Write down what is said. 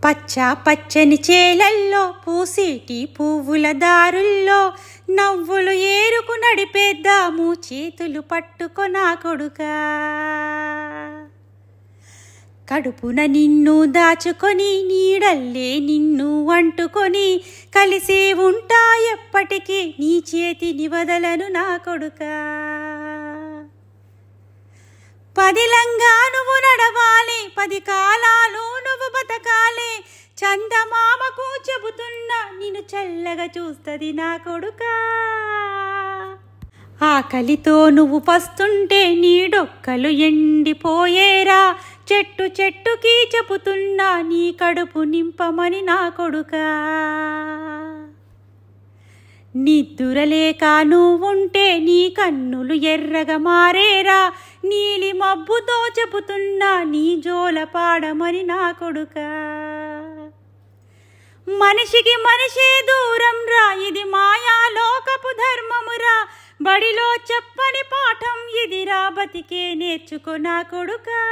పచ్చ పచ్చని చేలల్లో పూసేటి పువ్వుల దారుల్లో నవ్వులు ఏరుకు నడిపేద్దాము చేతులు పట్టుకొనా కొడుకా. కడుపున నిన్ను దాచుకొని నీడల్లే నిన్ను అంటుకొని కలిసే ఉంటా ఎప్పటికీ నీ చేతిని వదలను నా కొడుకా. పదిలంగా నువ్వు నడవాలి, 10 కాలాలు నువ్వు బతకాలి, చందమామకు చెబుతున్నా నిన్ను చల్లగా చూస్తుంది నా కొడుకా. ఆకలితో నువ్వు పస్తుంటే నీ డొక్కలు ఎండిపోయేరా, చెట్టు చెట్టుకి చెబుతున్నా నీ కడుపు నింపమని నా కొడుకా. నిద్దురలేక నువ్వుంటే నీ కన్నులు ఎర్రగా మారేరా, నీలి మబ్బుతో చెబుతున్నా నీ జోల పాడమని నా కొడుకా. మనిషికి మనిషే దూరం రా, ఇది మాయాలోకపు ధర్మమురా, బడిలో చెప్పని పాఠం ఇదిరా, బతికే నేర్చుకో నా కొడుకా.